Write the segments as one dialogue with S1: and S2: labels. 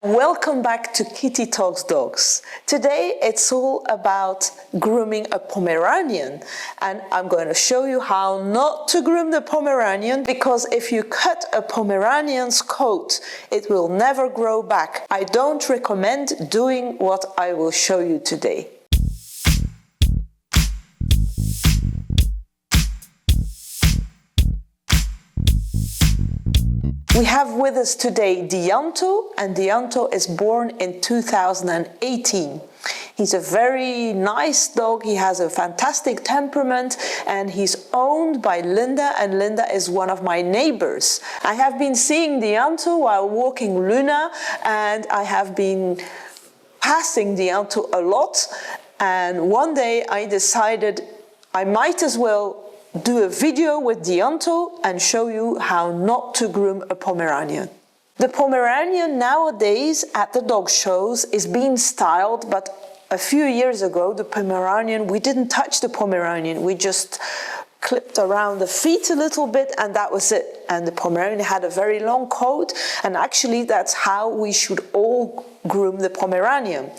S1: Welcome back to Kitty Talks Dogs. Today it's all about grooming a Pomeranian, and I'm going to show you how not to groom the Pomeranian, because if you cut a Pomeranian's coat, it will never grow back. I don't recommend doing what I will show you today. We have with us today Dianto, and Dianto is born in 2018. He's a very nice dog, he has a fantastic temperament, and he's owned by Linda, and Linda is one of my neighbors. I have been seeing Dianto while walking Luna, and I have been passing Dianto a lot, and one day I decided I might as well do a video with Dianto and show you how not to groom a Pomeranian. The Pomeranian nowadays at the dog shows is being styled, but a few years ago the Pomeranian, we didn't touch the Pomeranian, we just clipped around the feet a little bit and that was it. And the Pomeranian had a very long coat, and actually that's how we should all groom the Pomeranian.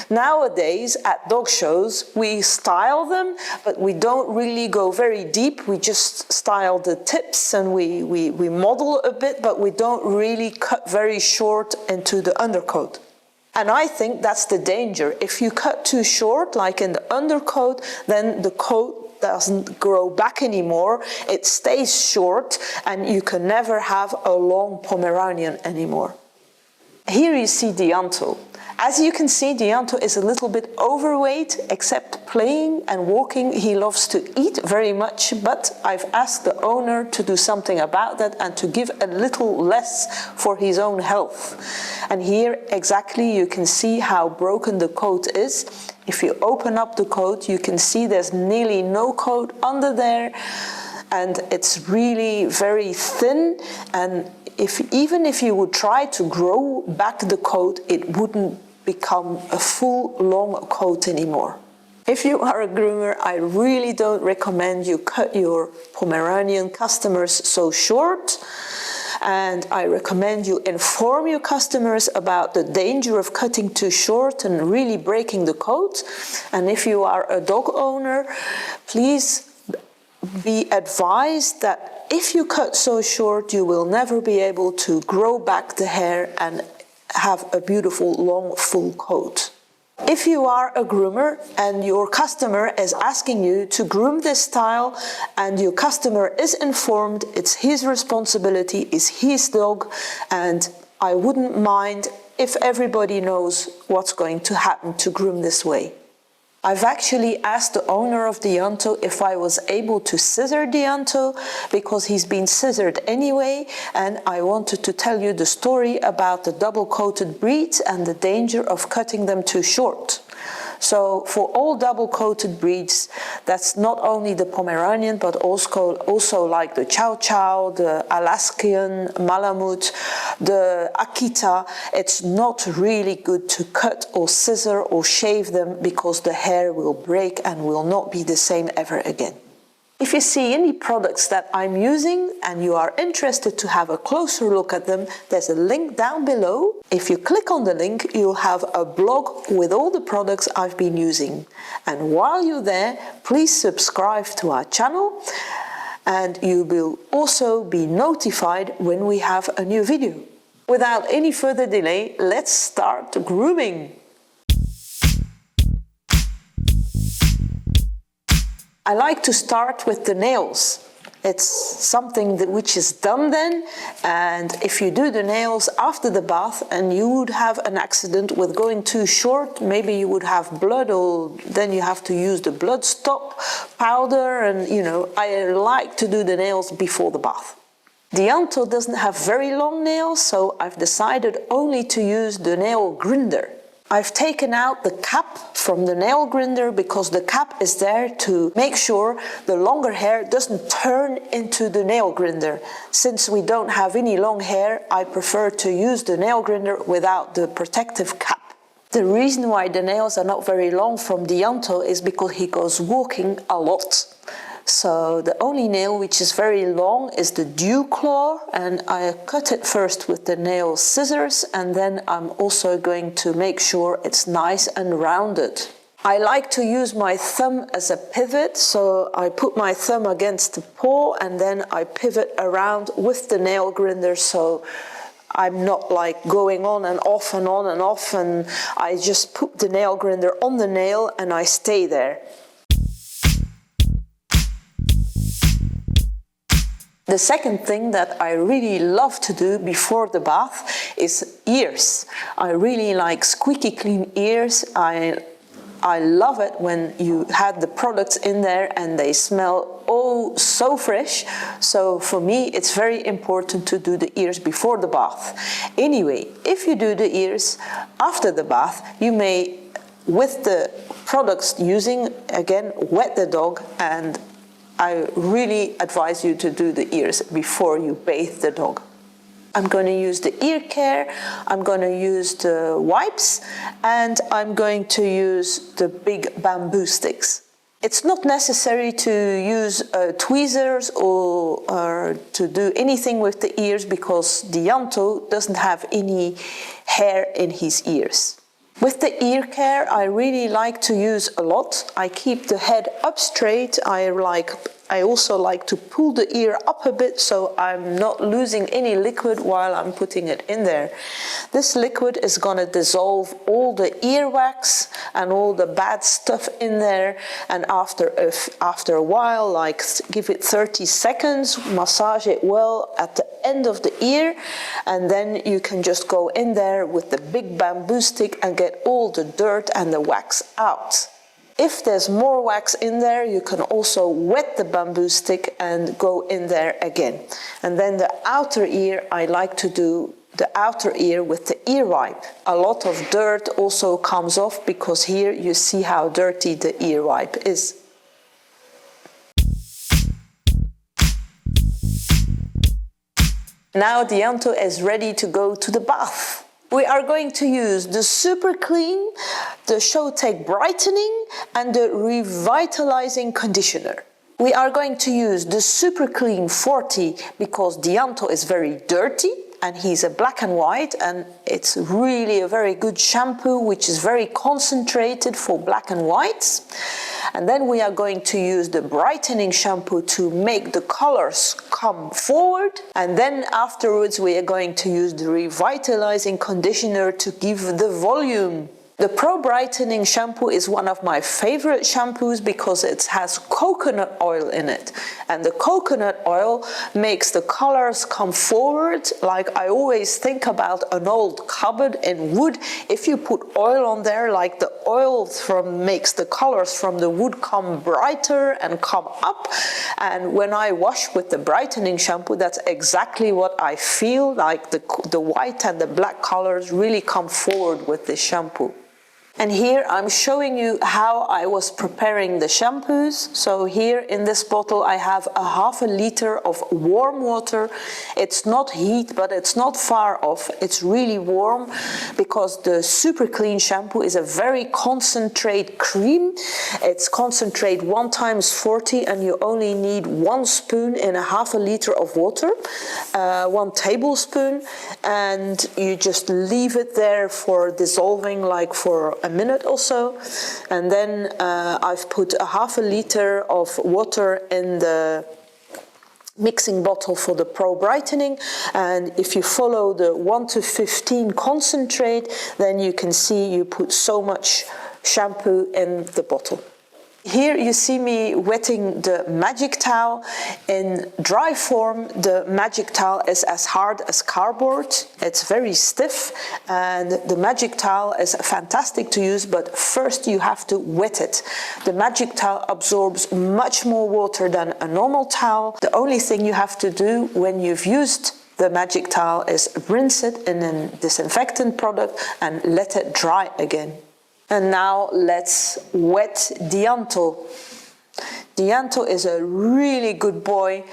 S1: Nowadays at dog shows we style them, but we don't really go very deep. We just style the tips and we model a bit, but we don't really cut very short into the undercoat. And I think that's the danger. If you cut too short, like in the undercoat, then the coat doesn't grow back anymore, it stays short, and you can never have a long Pomeranian anymore. Here you see Dianto. As you can see, Dianto is a little bit overweight, except playing and walking. He loves to eat very much, but I've asked the owner to do something about that and to give a little less for his own health. And here exactly you can see how broken the coat is. If you open up the coat, you can see there's nearly no coat under there, and it's really very thin, and even if you would try to grow back the coat, it wouldn't become a full long coat anymore. If you are a groomer, I really don't recommend you cut your Pomeranian customers so short, and I recommend you inform your customers about the danger of cutting too short and really breaking the coat. And if you are a dog owner, please be advised that if you cut so short, you will never be able to grow back the hair and have a beautiful long full coat. If you are a groomer and your customer is asking you to groom this style and your customer is informed, it's his responsibility, it's his dog, and I wouldn't mind if everybody knows what's going to happen to groom this way. I've actually asked the owner of Dianto if I was able to scissor Dianto, because he's been scissored anyway, and I wanted to tell you the story about the double-coated breeds and the danger of cutting them too short. So for all double-coated breeds, that's not only the Pomeranian, but also like the Chow Chow, the Alaskan Malamute, the Akita, it's not really good to cut or scissor or shave them, because the hair will break and will not be the same ever again. If you see any products that I'm using and you are interested to have a closer look at them, there's a link down below. If you click on the link, you'll have a blog with all the products I've been using. And while you're there, please subscribe to our channel, and you will also be notified when we have a new video. Without any further delay, let's start grooming. I like to start with the nails. It's something which is done then, and if you do the nails after the bath and you would have an accident with going too short, maybe you would have blood, or then you have to use the blood stop powder, and I like to do the nails before the bath. Dianto doesn't have very long nails, so I've decided only to use the nail grinder. I've taken out the cap from the nail grinder because the cap is there to make sure the longer hair doesn't turn into the nail grinder. Since we don't have any long hair, I prefer to use the nail grinder without the protective cap. The reason why the nails are not very long from Dianto is because he goes walking a lot. So the only nail which is very long is the dew claw, and I cut it first with the nail scissors, and then I'm also going to make sure it's nice and rounded. I like to use my thumb as a pivot, so I put my thumb against the paw and then I pivot around with the nail grinder, so I'm not like going on and off and on and off, and I just put the nail grinder on the nail and I stay there. The second thing that I really love to do before the bath is ears. I really like squeaky clean ears. I love it when you had the products in there and they smell oh so fresh. So for me it's very important to do the ears before the bath. Anyway, if you do the ears after the bath, you may, with the products using, again, wet the dog, and I really advise you to do the ears before you bathe the dog. I'm going to use the ear care, I'm going to use the wipes, and I'm going to use the big bamboo sticks. It's not necessary to use tweezers or to do anything with the ears, because Dianto doesn't have any hair in his ears. With the ear care, I really like to use a lot. I keep the head up straight. I also like to pull the ear up a bit so I'm not losing any liquid while I'm putting it in there. This liquid is going to dissolve all the earwax and all the bad stuff in there, and after a while, like give it 30 seconds, massage it well at the end of the ear, and then you can just go in there with the big bamboo stick and get all the dirt and the wax out. If there's more wax in there, you can also wet the bamboo stick and go in there again. And then the outer ear, I like to do the outer ear with the ear wipe. A lot of dirt also comes off, because here you see how dirty the ear wipe is. Now Dianto is ready to go to the bath. We are going to use the Super Clean, the Showtech Brightening, and the Revitalizing Conditioner. We are going to use the Super Clean 40 because Dianto is very dirty and he's a black and white, and it's really a very good shampoo which is very concentrated for black and whites. And then we are going to use the brightening shampoo to make the colors come forward. And then afterwards we are going to use the revitalizing conditioner to give the volume. The Pro Brightening shampoo is one of my favorite shampoos because it has coconut oil in it. And the coconut oil makes the colors come forward. Like I always think about an old cupboard in wood. If you put oil on there, like the oil makes the colors from the wood come brighter and come up. And when I wash with the brightening shampoo, that's exactly what I feel like. The white and the black colors really come forward with this shampoo. And here I'm showing you how I was preparing the shampoos. So here in this bottle I have a half a liter of warm water. It's not heat, but it's not far off. It's really warm because the Super Clean shampoo is a very concentrate cream. It's concentrate 1 × 40, and you only need 1 spoon in a half a liter of water, 1 tablespoon, and you just leave it there for dissolving, like for a minute or so. And then I've put a half a liter of water in the mixing bottle for the Pro Brightening, and if you follow the 1 to 15 concentrate, then you can see you put so much shampoo in the bottle. Here you see me wetting the Magic Towel. In dry form, the Magic Towel is as hard as cardboard. It's very stiff, and the Magic Towel is fantastic to use, but first you have to wet it. The Magic Towel absorbs much more water than a normal towel. The only thing you have to do when you've used the Magic Towel is rinse it in a disinfectant product and let it dry again. And now let's wet Dianto. Dianto is a really good boy.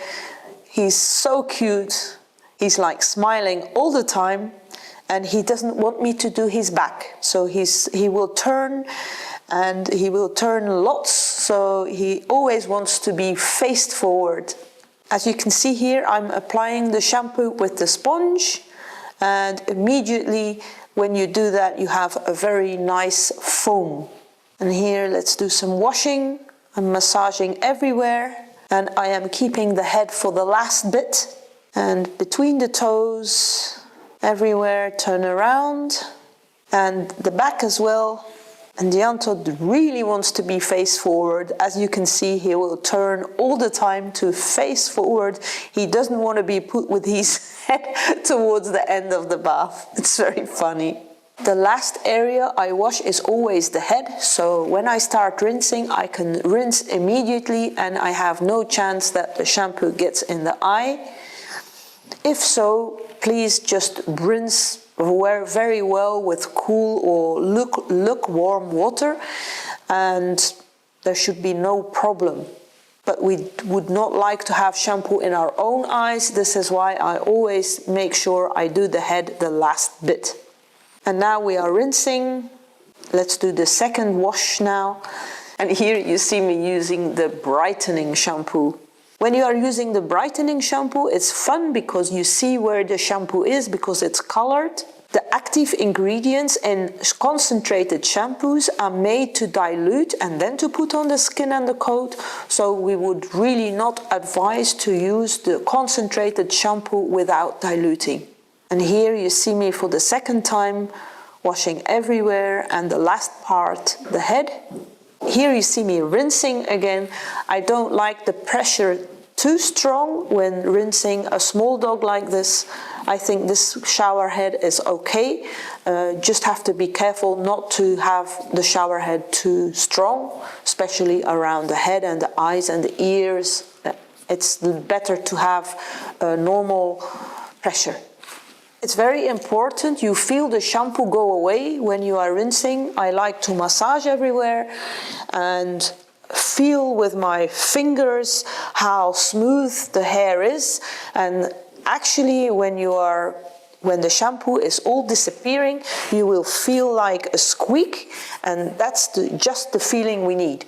S1: He's so cute. He's like smiling all the time, and he doesn't want me to do his back. So he will turn, and he will turn lots so he always wants to be faced forward. As you can see here, I'm applying the shampoo with the sponge, and immediately when you do that, you have a very nice foam. And here, let's do some washing. I'm massaging everywhere, and I am keeping the head for the last bit. And between the toes, everywhere, turn around, and the back as well. And Dianto really wants to be face forward. As you can see, he will turn all the time to face forward. He doesn't want to be put with his head towards the end of the bath. It's very funny. The last area I wash is always the head, so when I start rinsing, I can rinse immediately and I have no chance that the shampoo gets in the eye. If so, please just rinse very well with cool or lukewarm water, and there should be no problem. But we would not like to have shampoo in our own eyes. This is why I always make sure I do the head the last bit. And now we are rinsing. Let's do the second wash now. And here you see me using the brightening shampoo. When you are using the brightening shampoo, it's fun because you see where the shampoo is because it's colored. The active ingredients in concentrated shampoos are made to dilute and then to put on the skin and the coat, so we would really not advise to use the concentrated shampoo without diluting. And here you see me for the second time washing everywhere, and the last part, the head. Here you see me rinsing again. I don't like the pressure too strong when rinsing a small dog like this. I think this shower head is okay. Just have to be careful not to have the shower head too strong, especially around the head and the eyes and the ears. It's better to have a normal pressure. It's very important you feel the shampoo go away when you are rinsing. I like to massage everywhere and feel with my fingers how smooth the hair is. And actually when the shampoo is all disappearing, you will feel like a squeak, and that's just the feeling we need.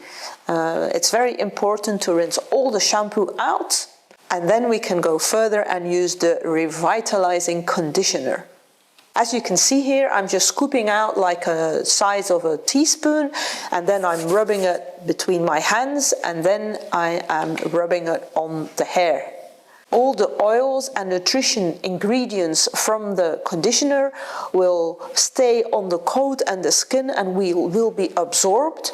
S1: It's very important to rinse all the shampoo out, and then we can go further and use the revitalizing conditioner. As you can see here, I'm just scooping out like a size of a teaspoon, and then I'm rubbing it between my hands, and then I am rubbing it on the hair. All the oils and nutrition ingredients from the conditioner will stay on the coat and the skin and will be absorbed.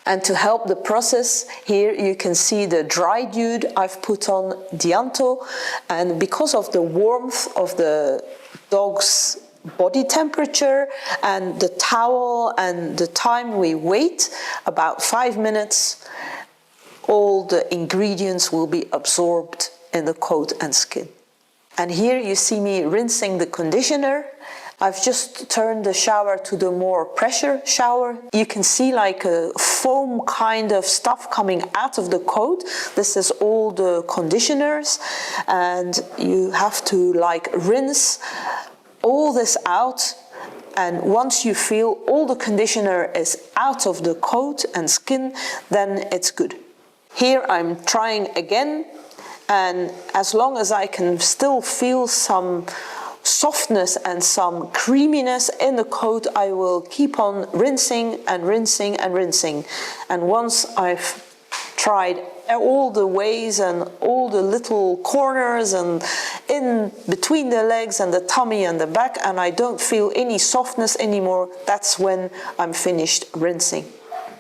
S1: And to help the process, here you can see the dry dude I've put on Dianto, and because of the warmth of the dog's body temperature and the towel and the time we wait, about 5 minutes, all the ingredients will be absorbed in the coat and skin. And here you see me rinsing the conditioner. I've just turned the shower to the more pressure shower. You can see like a foam kind of stuff coming out of the coat. This is all the conditioners, and you have to like rinse all this out. And once you feel all the conditioner is out of the coat and skin, then it's good. Here I'm trying again, and as long as I can still feel some softness and some creaminess in the coat, I will keep on rinsing and rinsing and rinsing. And once I've tried all the ways and all the little corners and in between the legs and the tummy and the back, and I don't feel any softness anymore, that's when I'm finished rinsing.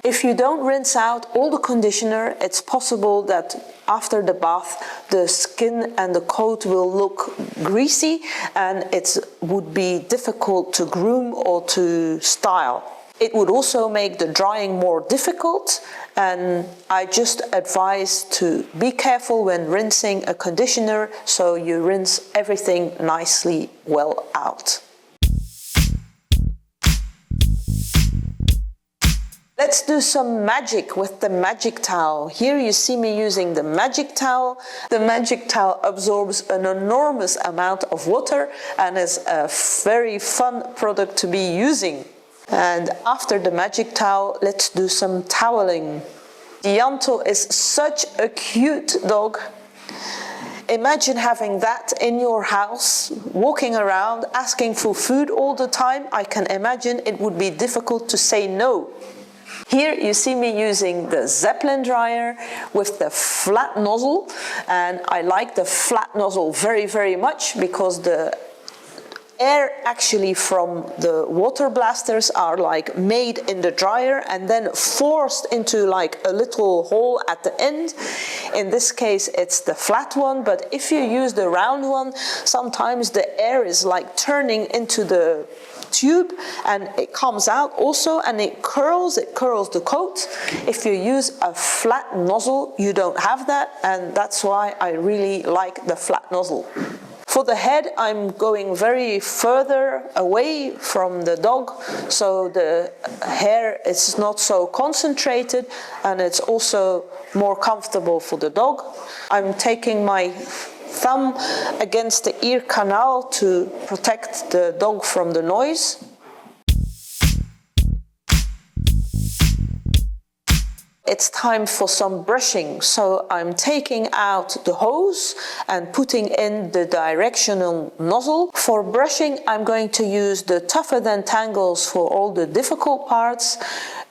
S1: If you don't rinse out all the conditioner, it's possible that after the bath, the skin and the coat will look greasy, and it would be difficult to groom or to style. It would also make the drying more difficult, and I just advise to be careful when rinsing a conditioner, so you rinse everything nicely well out. Let's do some magic with the magic towel. Here you see me using the magic towel. The magic towel absorbs an enormous amount of water and is a very fun product to be using. And after the magic towel, let's do some toweling. Dianto is such a cute dog. Imagine having that in your house, walking around, asking for food all the time. I can imagine it would be difficult to say no. Here you see me using the Zeppelin dryer with the flat nozzle, and I like the flat nozzle very, very much because the air actually from the water blasters are like made in the dryer and then forced into like a little hole at the end. In this case it's the flat one, but if you use the round one, sometimes the air is like turning into the tube and it comes out also, and it curls the coat. If you use a flat nozzle, you don't have that, and that's why I really like the flat nozzle. For the head, I'm going very further away from the dog, so the hair is not so concentrated and it's also more comfortable for the dog. I'm taking my thumb against the ear canal to protect the dog from the noise. It's time for some brushing, so I'm taking out the hose and putting in the directional nozzle. For brushing, I'm going to use the Tougher Than Tangles for all the difficult parts.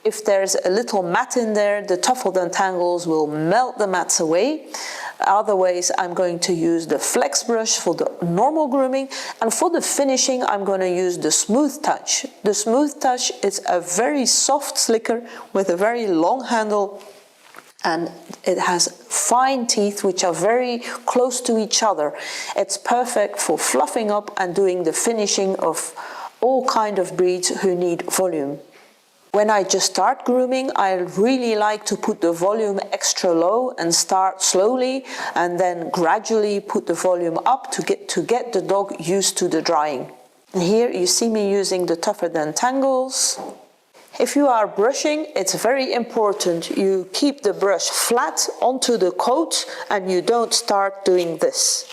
S1: If there's a little mat in there, the Tougher Than Tangles will melt the mats away. Otherwise, I'm going to use the Flex brush for the normal grooming, and for the finishing, I'm going to use the Smooth Touch. The Smooth Touch is a very soft slicker with a very long handle, and it has fine teeth which are very close to each other. It's perfect for fluffing up and doing the finishing of all kind of breeds who need volume. When I just start grooming, I really like to put the volume extra low and start slowly, and then gradually put the volume up to get the dog used to the drying. And here you see me using the Tougher Than Tangles. If you are brushing, it's very important you keep the brush flat onto the coat and you don't start doing this.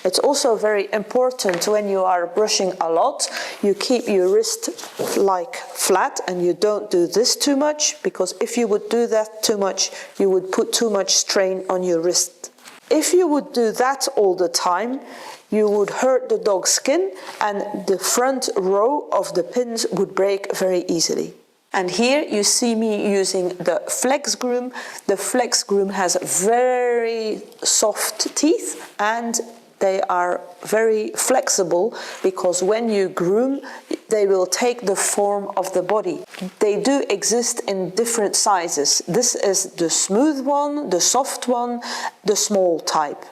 S1: It's also very important when you are brushing a lot, you keep your wrist like flat and you don't do this too much, because if you would do that too much, you would put too much strain on your wrist. If you would do that all the time, you would hurt the dog's skin and the front row of the pins would break very easily. And here you see me using the Flex Groom. The Flex Groom has very soft teeth and they are very flexible, because when you groom, they will take the form of the body. They do exist in different sizes. This is the smooth one, the soft one, the small type.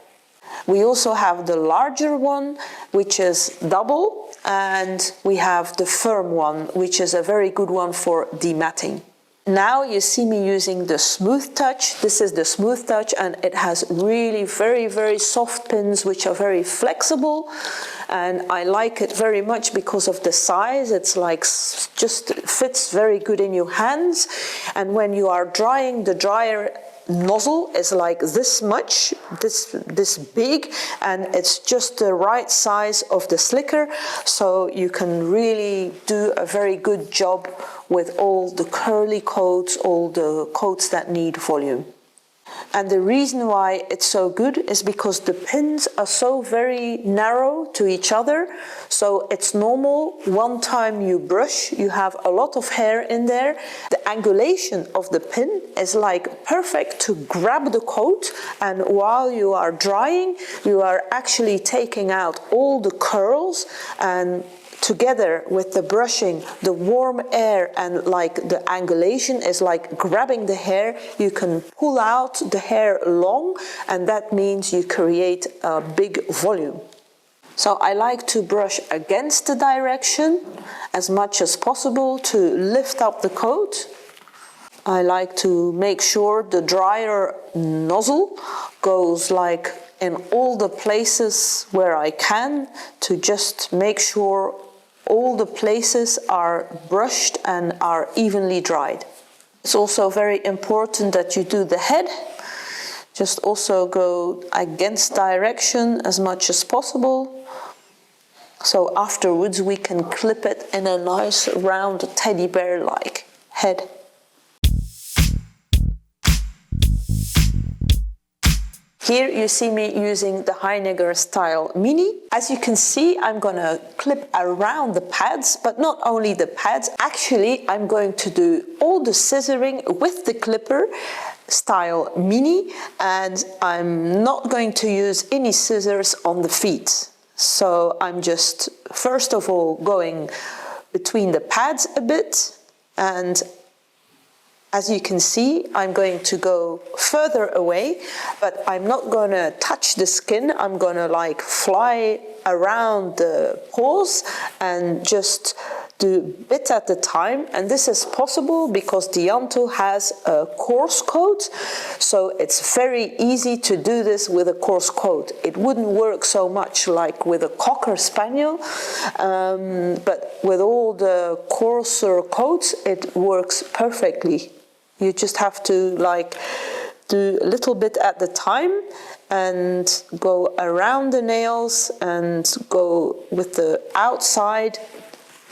S1: We also have the larger one, which is double, and we have the firm one, which is a very good one for dematting. Now you see me using the Smooth Touch. This is the Smooth Touch, and it has really very, very soft pins which are very flexible, and I like it very much because of the size. It's like just fits very good in your hands, and when you are drying, the dryer nozzle is like this much, this big, and it's just the right size of the slicker, so you can really do a very good job with all the curly coats, all the coats that need volume. And the reason why it's so good is because the pins are so very narrow to each other, so it's normal one time you brush, you have a lot of hair in there. The angulation of the pin is like perfect to grab the coat, and while you are drying, you are actually taking out all the curls, and together with the brushing, the warm air and like the angulation is like grabbing the hair. You can pull out the hair long, and that means you create a big volume. So I like to brush against the direction as much as possible to lift up the coat. I like to make sure the dryer nozzle goes like in all the places where I can, to just make sure all the places are brushed and are evenly dried. It's also very important that you do the head. Just also go against direction as much as possible. So afterwards we can clip it in a nice round teddy bear-like head. Here you see me using the Heinegger Style Mini. As you can see, I'm gonna clip around the pads, but not only the pads. Actually, I'm going to do all the scissoring with the clipper Style Mini, and I'm not going to use any scissors on the feet. So I'm just, first of all, going between the pads a bit, and as you can see, I'm going to go further away, but I'm not going to touch the skin. I'm going to like fly around the paws and just do a bit at a time. And this is possible because the Ianto has a coarse coat, so it's very easy to do this with a coarse coat. It wouldn't work so much like with a Cocker Spaniel, but with all the coarser coats, it works perfectly. You just have to like do a little bit at the time and go around the nails and go with the outside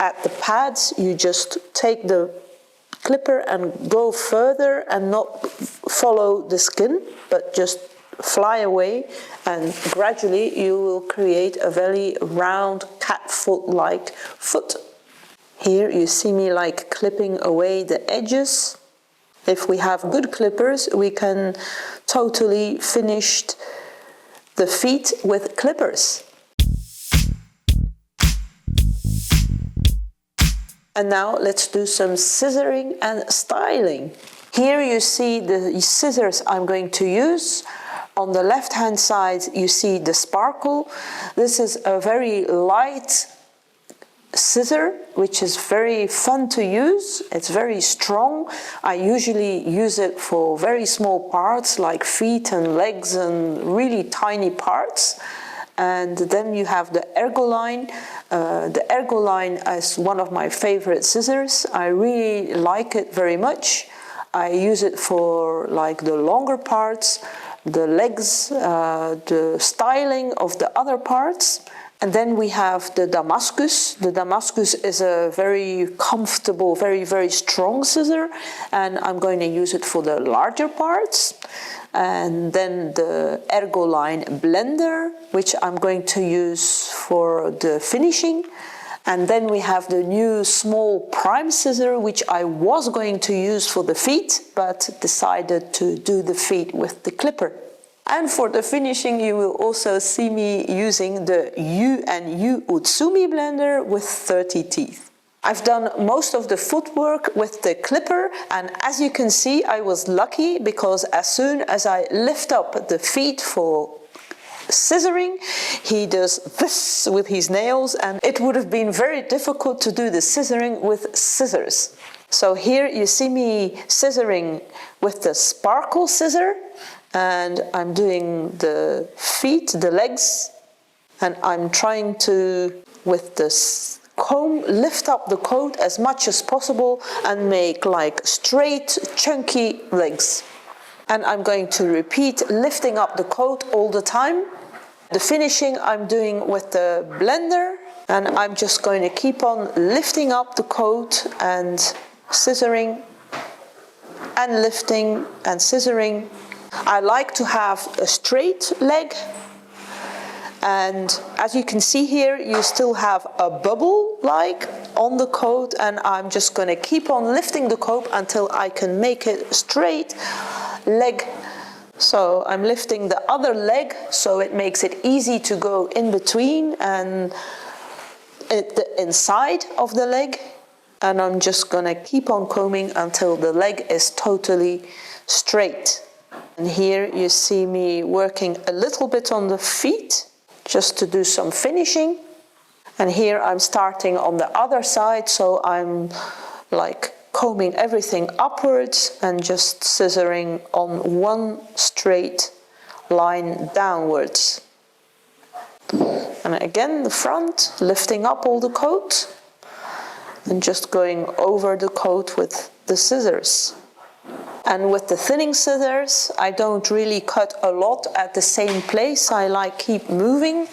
S1: at the pads. You just take the clipper and go further and not follow the skin, but just fly away, and gradually you will create a very round cat foot-like foot. Here you see me like clipping away the edges. If we have good clippers, we can totally finish the feet with clippers. And now let's do some scissoring and styling. Here you see the scissors I'm going to use. On the left hand side you see the Sparkle. This is a very light scissor, which is very fun to use. It's very strong. I usually use it for very small parts like feet and legs and really tiny parts. And then you have the Ergoline. The Ergoline is one of my favorite scissors. I really like it very much. I use it for like the longer parts, the legs, the styling of the other parts. And then we have the Damascus. The Damascus is a very comfortable, very strong scissor, and I'm going to use it for the larger parts. And then the Ergoline Blender, which I'm going to use for the finishing. And then we have the new small prime scissor, which I was going to use for the feet, but decided to do the feet with the clipper. And for the finishing, you will also see me using the U&U Utsumi blender with 30 teeth. I've done most of the footwork with the clipper, and as you can see, I was lucky because as soon as I lift up the feet for scissoring, he does this with his nails, and it would have been very difficult to do the scissoring with scissors. So here you see me scissoring with the Sparkle scissor, and I'm doing the feet, the legs, and I'm trying to, with this comb, lift up the coat as much as possible and make like straight, chunky legs. And I'm going to repeat lifting up the coat all the time. The finishing I'm doing with the blender, and I'm just going to keep on lifting up the coat and scissoring and lifting and scissoring. I like to have a straight leg, and as you can see here, you still have a bubble like on the coat, and I'm just going to keep on lifting the coat until I can make it straight leg. So I'm lifting the other leg so it makes it easy to go in between and the inside of the leg, and I'm just going to keep on combing until the leg is totally straight. And here you see me working a little bit on the feet just to do some finishing. And here I'm starting on the other side, so I'm like combing everything upwards and just scissoring on one straight line downwards. And again, the front, lifting up all the coat and just going over the coat with the scissors. And with the thinning scissors, I don't really cut a lot at the same place. I like keep moving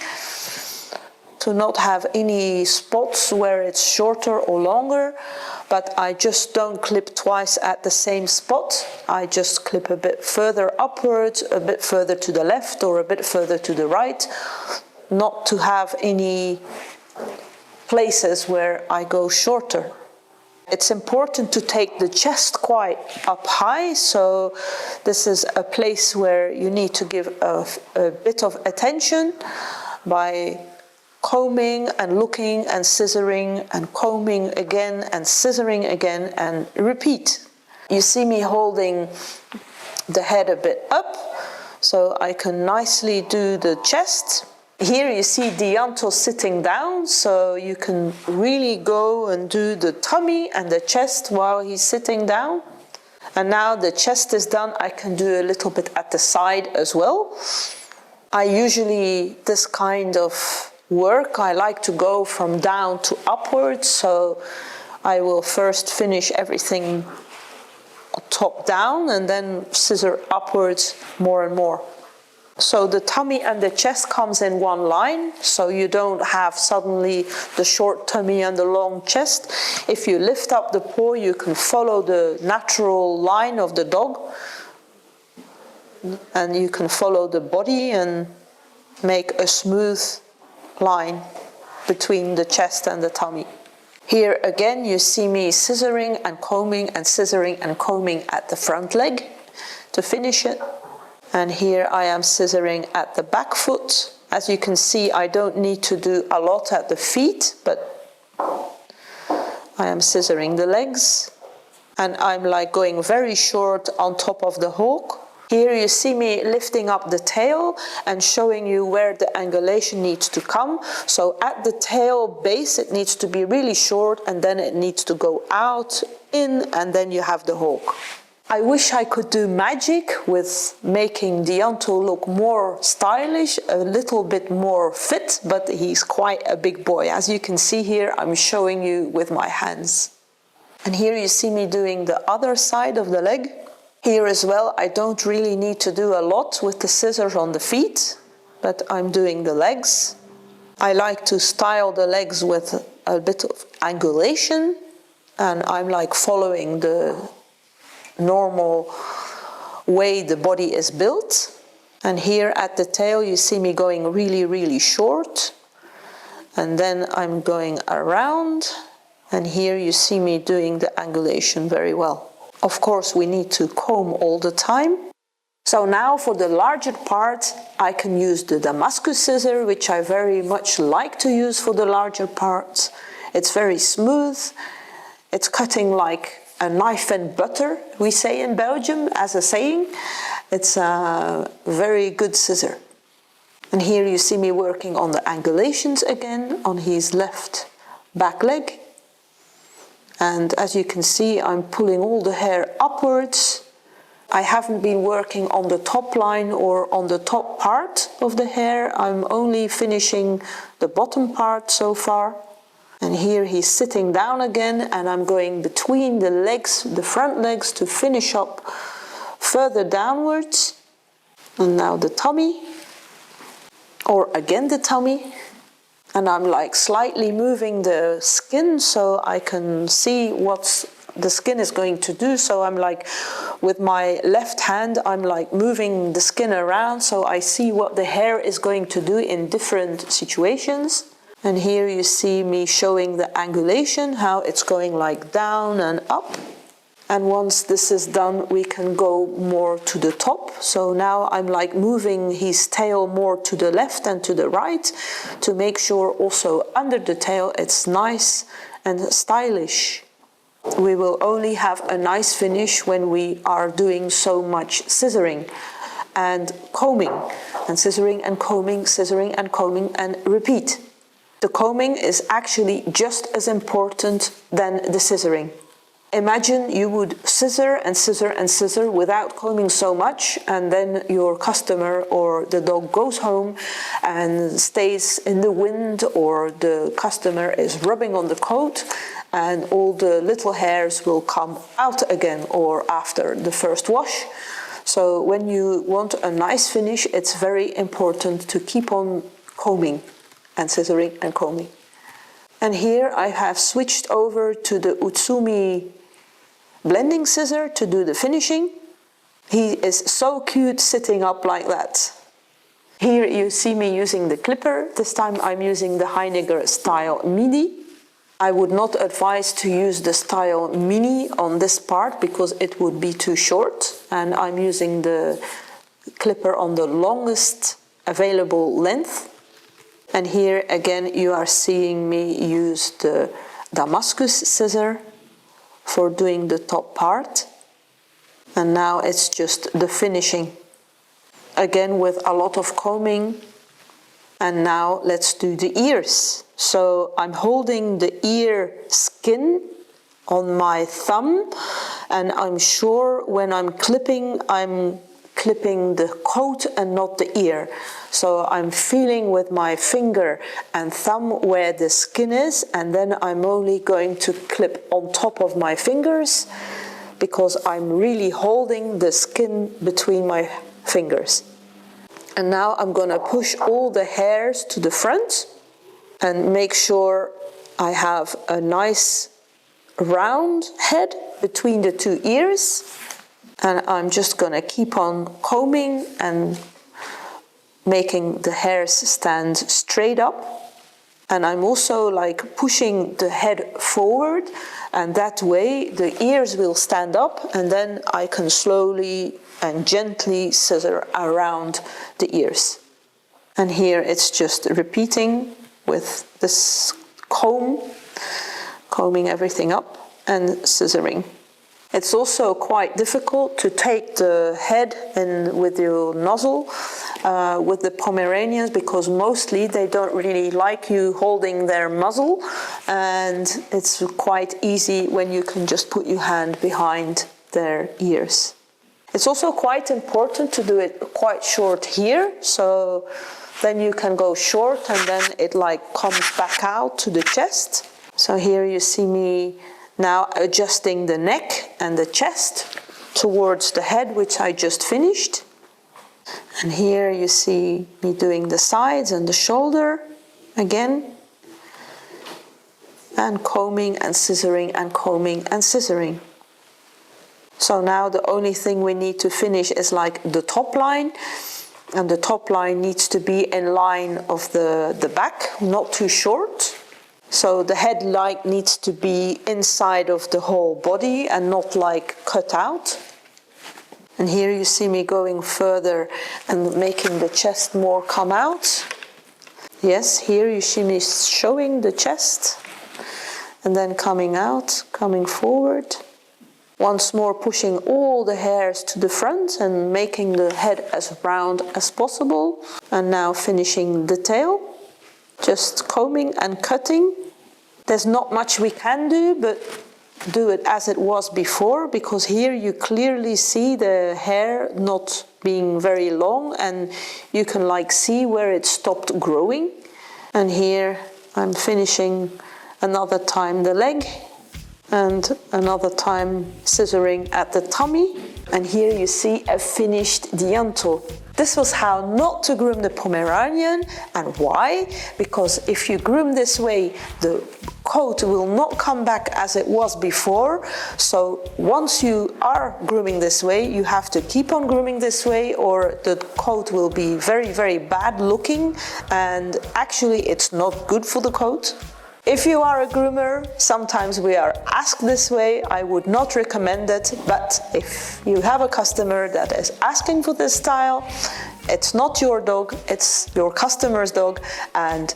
S1: to not have any spots where it's shorter or longer. but I just don't clip twice at the same spot. I just clip a bit further upwards, a bit further to the left or a bit further to the right, not to have any places where I go shorter. It's important to take the chest quite up high, so this is a place where you need to give a bit of attention by combing and looking and scissoring and combing again and scissoring again and repeat. You see me holding the head a bit up so I can nicely do the chest. Here you see Dianto sitting down, so you can really go and do the tummy and the chest while he's sitting down. And now the chest is done, I can do a little bit at the side as well. I usually, this kind of work, I like to go from down to upwards, so I will first finish everything top down and then scissor upwards more and more. So the tummy and the chest comes in one line, so you don't have suddenly the short tummy and the long chest. If you lift up the paw, you can follow the natural line of the dog, and you can follow the body and make a smooth line between the chest and the tummy. Here again you see me scissoring and combing and scissoring and combing at the front leg to finish it. And here I am scissoring at the back foot. As you can see, I don't need to do a lot at the feet, but I am scissoring the legs. And I'm like going very short on top of the hawk. Here you see me lifting up the tail and showing you where the angulation needs to come. So at the tail base it needs to be really short, and then it needs to go out, in, and then you have the hawk. I wish I could do magic with making Dianto look more stylish, a little bit more fit, but he's quite a big boy. As you can see here, I'm showing you with my hands. And here you see me doing the other side of the leg. Here as well, I don't really need to do a lot with the scissors on the feet, but I'm doing the legs. I like to style the legs with a bit of angulation, and I'm like following the normal way the body is built. And here at the tail you see me going really short, and then I'm going around, and here you see me doing the angulation very well. Of course we need to comb all the time. So now for the larger part I can use the Damascus scissor, which I very much like to use for the larger parts. It's very smooth, it's cutting like a knife and butter, we say in Belgium as a saying. It's a very good scissor. And here you see me working on the angulations again on his left back leg. And as you can see, I'm pulling all the hair upwards. I haven't been working on the top line or on the top part of the hair. I'm only finishing the bottom part so far. And here he's sitting down again, and I'm going between the legs, the front legs, to finish up further downwards. And now the tummy, or again the tummy. And I'm like slightly moving the skin so I can see what the skin is going to do. So I'm like, with my left hand, I'm like moving the skin around so I see what the hair is going to do in different situations. And here you see me showing the angulation, how it's going like down and up. And once this is done, we can go more to the top. So now I'm like moving his tail more to the left and to the right to make sure also under the tail it's nice and stylish. We will only have a nice finish when we are doing so much scissoring and combing, and scissoring and combing, scissoring and combing, and repeat. The combing is actually just as important than the scissoring. Imagine you would scissor and scissor and scissor without combing so much, and then your customer or the dog goes home and stays in the wind, or the customer is rubbing on the coat and all the little hairs will come out again, or after the first wash. So when you want a nice finish, it's very important to keep on combing and scissoring and combing. And here I have switched over to the Utsumi blending scissor to do the finishing. He is so cute sitting up like that. Here you see me using the clipper. This time I'm using the Heiniger Style Mini. I would not advise to use the Style Mini on this part because it would be too short, and I'm using the clipper on the longest available length. And here again you are seeing me use the Damascus scissor for doing the top part. And now it's just the finishing. Again with a lot of combing. And now let's do the ears. So I'm holding the ear skin on my thumb, and I'm sure when I'm clipping the coat and not the ear. So I'm feeling with my finger and thumb where the skin is, and then I'm only going to clip on top of my fingers because I'm really holding the skin between my fingers. And now I'm gonna push all the hairs to the front and make sure I have a nice round head between the two ears. And I'm just gonna keep on combing and making the hairs stand straight up. And I'm also like pushing the head forward, and that way the ears will stand up, and then I can slowly and gently scissor around the ears. And here it's just repeating with this combing everything up and scissoring. It's also quite difficult to take the head in with your nozzle with the Pomeranians, because mostly they don't really like you holding their muzzle, and it's quite easy when you can just put your hand behind their ears. It's also quite important to do it quite short here, so then you can go short and then it like comes back out to the chest. So here you see me now adjusting the neck and the chest towards the head, which I just finished. And here you see me doing the sides and the shoulder again. And combing and scissoring and combing and scissoring. So now the only thing we need to finish is like the top line. And the top line needs to be in line of the back, not too short. So the headlight needs to be inside of the whole body and not like cut out. And here you see me going further and making the chest more come out. Yes, here you see me showing the chest and then coming out, coming forward. Once more pushing all the hairs to the front and making the head as round as possible. And now finishing the tail. Just combing and cutting. There's not much we can do, but do it as it was before, because here you clearly see the hair not being very long and you can like see where it stopped growing. And here I'm finishing another time the leg and another time scissoring at the tummy. And here you see a finished Dianto. This was how not to groom the Pomeranian. And why? Because if you groom this way, the coat will not come back as it was before. So once you are grooming this way, you have to keep on grooming this way, or the coat will be very, very bad looking, and actually it's not good for the coat. If you are a groomer, sometimes we are asked this way. I would not recommend it, but if you have a customer that is asking for this style, it's not your dog, it's your customer's dog, and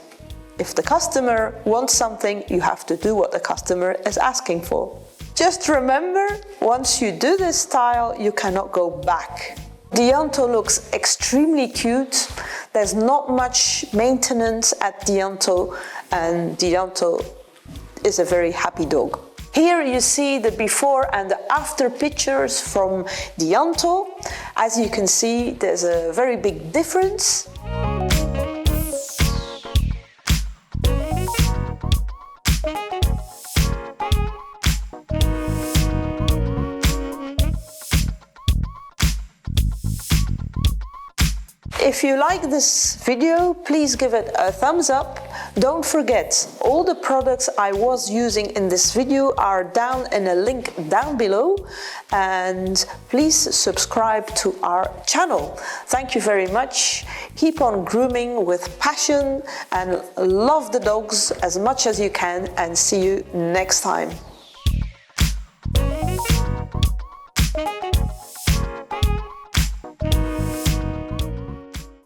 S1: if the customer wants something, you have to do what the customer is asking for. Just remember, once you do this style, you cannot go back. Dianto looks extremely cute. There's not much maintenance at Dianto, and Dianto is a very happy dog. Here you see the before and the after pictures from Dianto. As you can see, there's a very big difference. If you like this video, please give it a thumbs up. Don't forget, all the products I was using in this video are down in a link down below, and please subscribe to our channel. Thank you very much. Keep on grooming with passion and love the dogs as much as you can, and see you next time.